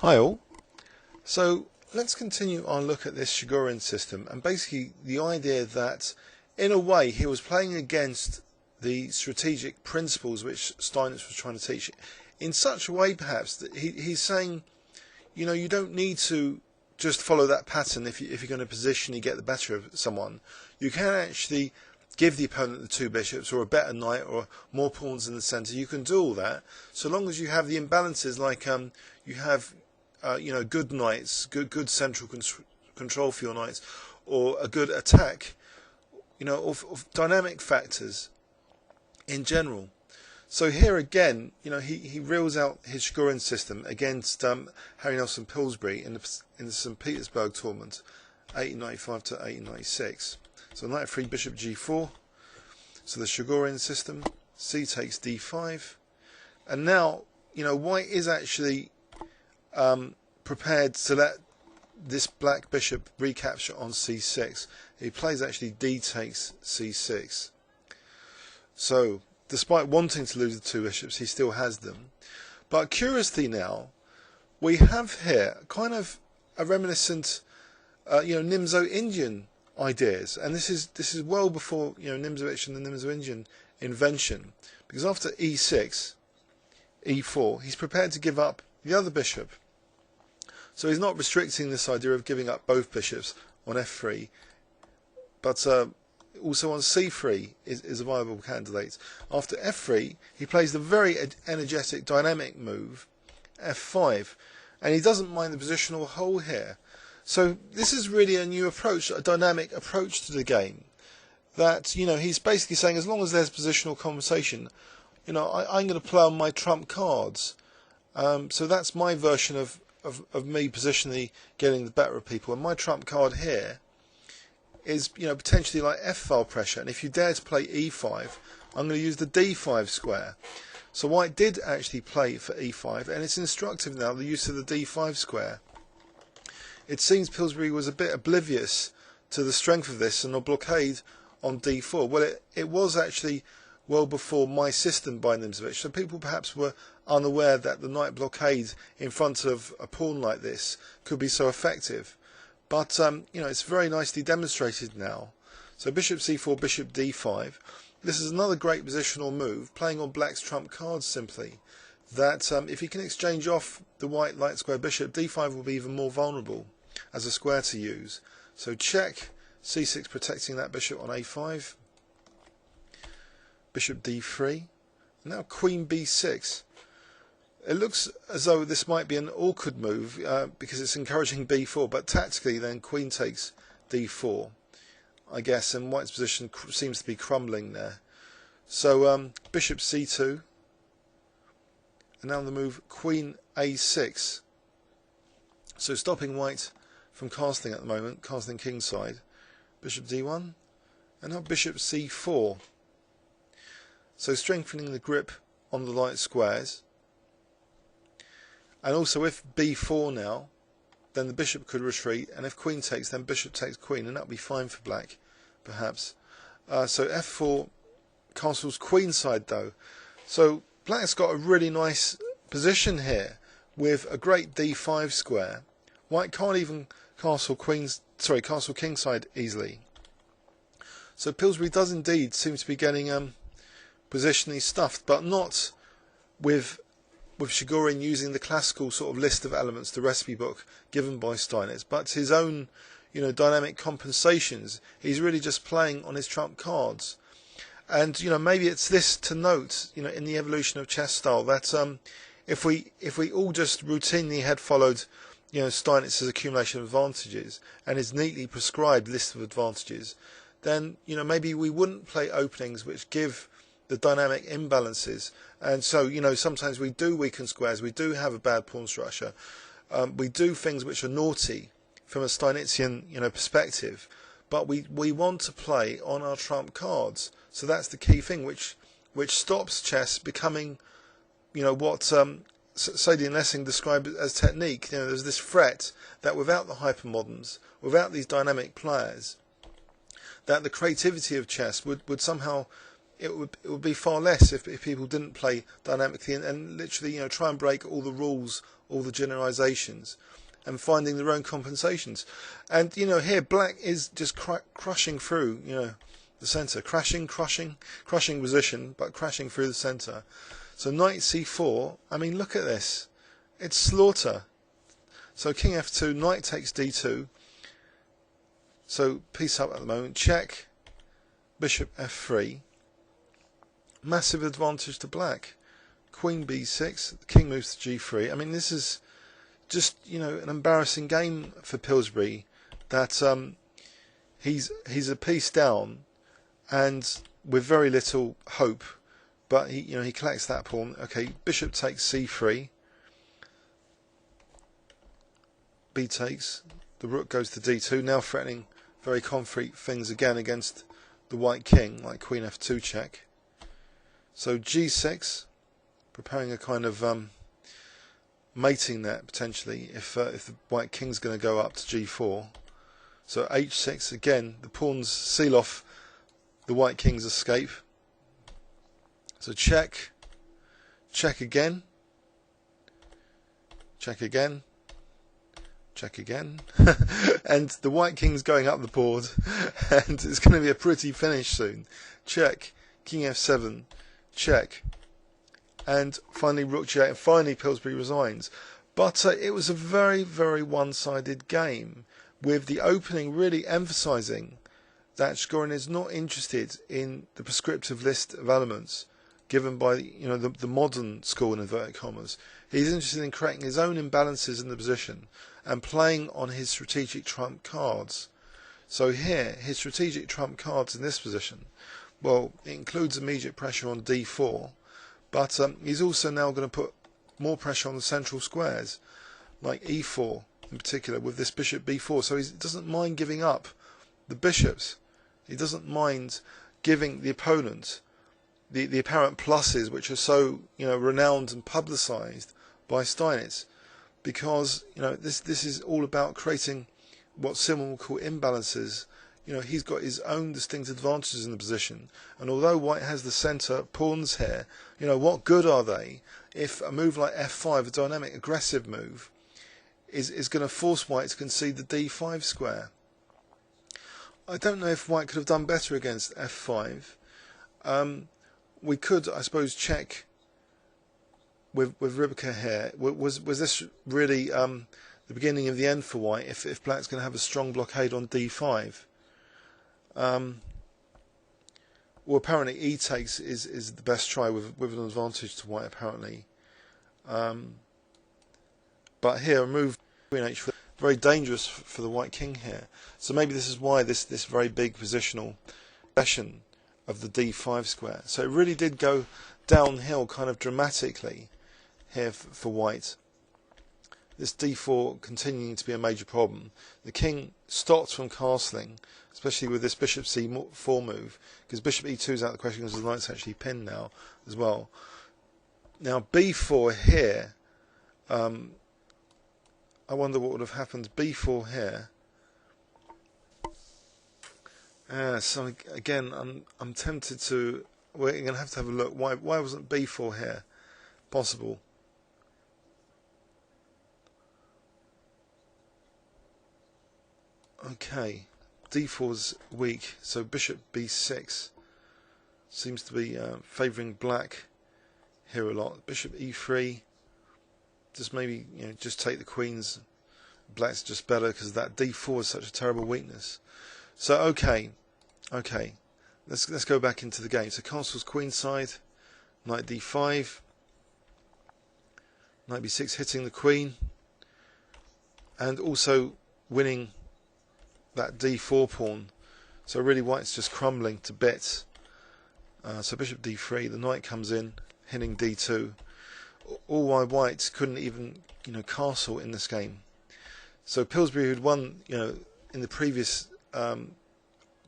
Hi all. So let's continue our look at this Chigorin system, and basically the idea that in a way he was playing against the strategic principles which Steinitz was trying to teach in such a way perhaps that he's saying, you know, you don't need to just follow that pattern if you're going to positionally get the better of someone. You can actually give the opponent the two bishops or a better knight or more pawns in the centre. You can do all that so long as you have the imbalances, like you have good knights, good central control for your knights, or a good attack, of dynamic factors in general. So here again, he reels out his Chigorin system against Harry Nelson Pillsbury in the St. Petersburg tournament, 1895 to 1896. So Nf3 Bg4. So the Chigorin system, c takes d5, and now White is actually prepared to let this black bishop recapture on c6. He plays actually d takes c6. So despite wanting to lose the two bishops, he still has them. But curiously now, we have here kind of a reminiscent, Nimzo-Indian ideas, and this is well before Nimzowitsch and the Nimzo-Indian invention, because after e6, e4, he's prepared to give up the other bishop. So he's not restricting this idea of giving up both bishops on f3, but also on c3 is a viable candidate. After f3, he plays the very energetic, dynamic move, f5, and he doesn't mind the positional hole here. So this is really a new approach, a dynamic approach to the game. That he's basically saying, as long as there's positional compensation, I'm going to play on my trump cards. So that's my version of me positionally getting the better of people. And my trump card here is potentially like f-file pressure, and if you dare to play e5, I'm going to use the d5 square. So White did actually play for e5, and it's instructive now, the use of the d5 square. It seems Pillsbury was a bit oblivious to the strength of this and a blockade on d4. Well, it was actually well before my system by Nimzowitsch, so people perhaps were unaware that the knight blockade in front of a pawn like this could be so effective. But it's very nicely demonstrated now. So bishop c4, bishop d5. This is another great positional move, playing on black's trump cards simply. That if he can exchange off the white light square bishop, d5 will be even more vulnerable as a square to use. So check, c6 protecting that bishop on a5, bishop d3, and now queen b6. It looks as though this might be an awkward move because it's encouraging b4, but tactically then queen takes d4, I guess, and White's position seems to be crumbling there. So bishop c2, and now the move queen a6. So stopping White from castling at the moment, castling kingside. Bishop d1, and now bishop c4. So strengthening the grip on the light squares. And also if b4 now, then the bishop could retreat, and if queen takes, then bishop takes queen, and that would be fine for black, perhaps. So f4 castles queenside though. So black's got a really nice position here with a great d5 square. White can't even castle kingside easily. So Pillsbury does indeed seem to be getting positionally stuffed, but not with Chigorin using the classical sort of list of elements, the recipe book given by Steinitz, but his own dynamic compensations. He's really just playing on his trump cards. And maybe it's this to note in the evolution of chess style, that if we all just routinely had followed Steinitz's accumulation of advantages and his neatly prescribed list of advantages, then maybe we wouldn't play openings which give the dynamic imbalances. And so sometimes we do weaken squares, we do have a bad pawn structure, we do things which are naughty from a Steinitzian perspective, but we want to play on our trump cards. So that's the key thing which stops chess becoming what Sadie and Lessing described as technique. There's this threat that without the hypermoderns, without these dynamic players, that the creativity of chess would somehow it would be far less if people didn't play dynamically and literally try and break all the rules, all the generalizations, and finding their own compensations. And here black is just crushing through the center, crushing position, but crashing through the center. So knight c4, I mean, look at this, it's slaughter. So king f2, knight takes d2, so piece up at the moment, check, bishop f3, massive advantage to black, queen b6, the king moves to g3. I mean, this is just an embarrassing game for Pillsbury, that he's a piece down and with very little hope, but he collects that pawn. Okay, bishop takes c3, b takes, the rook goes to d2, now threatening very concrete things again against the white king, like queen f2 check. So g6, preparing a kind of mating net potentially if the white king's going to go up to g4. So h6, again the pawns seal off the white king's escape. So check, check again, check again, check again, and the white king's going up the board, and it's going to be a pretty finish soon. Check, king f7, check, and finally rook g8, and finally Pillsbury resigns. But it was a very, very one-sided game, with the opening really emphasising that Chigorin is not interested in the prescriptive list of elements given by the modern school in inverted commas. He's interested in creating his own imbalances in the position and playing on his strategic trump cards. So here, his strategic trump cards in this position, well, it includes immediate pressure on d4, but he's also now going to put more pressure on the central squares, like e4 in particular, with this bishop b4. So he doesn't mind giving up the bishops. He doesn't mind giving the opponent the apparent pluses, which are so renowned and publicised by Steinitz, because this is all about creating what Simon will call imbalances. He's got his own distinct advantages in the position, and although white has the centre pawns here, what good are they if a move like f5, a dynamic aggressive move, is going to force white to concede the d5 square? I don't know if white could have done better against f5. We could, I suppose, check with Ribica here. Was this really the beginning of the end for white if black's going to have a strong blockade on d5? Well, apparently e takes is the best try with an advantage to white, apparently. But here, a move queen h4, very dangerous for the white king here. So maybe this is why this very big positional possession of the d5 square. So it really did go downhill kind of dramatically here for white. This d4 continuing to be a major problem. The king stopped from castling, especially with this bishop c4 move, because bishop e2 is out of the question because the knight's actually pinned now as well. Now b4 here, I wonder what would have happened. b4 here. So again, I'm tempted to. We're going to have a look. Why wasn't b4 here possible? Okay, d4's weak, so bishop b6 seems to be favouring black here a lot. Bishop e3, just maybe just take the queens. Black's just better because that d4 is such a terrible weakness. So okay, let's go back into the game. So castle's queenside, knight d5, knight b6 hitting the queen, and also winning that d4 pawn. So really white's just crumbling to bits. So bishop d3, the knight comes in, hitting d2. All while white couldn't even castle in this game. So Pillsbury, who'd won in the previous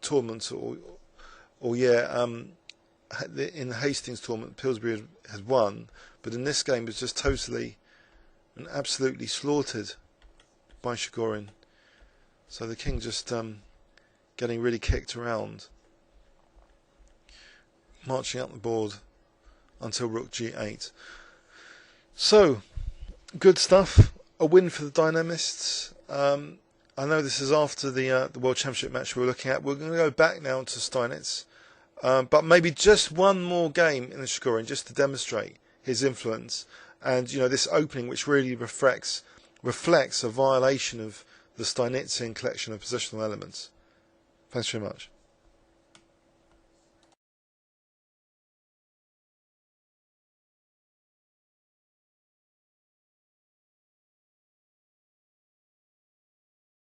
tournament in the Hastings tournament, Pillsbury had won, but in this game was just totally and absolutely slaughtered by Chigorin. So the king just getting really kicked around. marching up the board until rook g8. So, good stuff. A win for the dynamists. I know this is after the World Championship match we were looking at. We're going to go back now to Steinitz, but maybe just one more game in the Chigorin just to demonstrate his influence. And this opening, which really reflects a violation of the Steinitzian collection of positional elements. Thanks very much.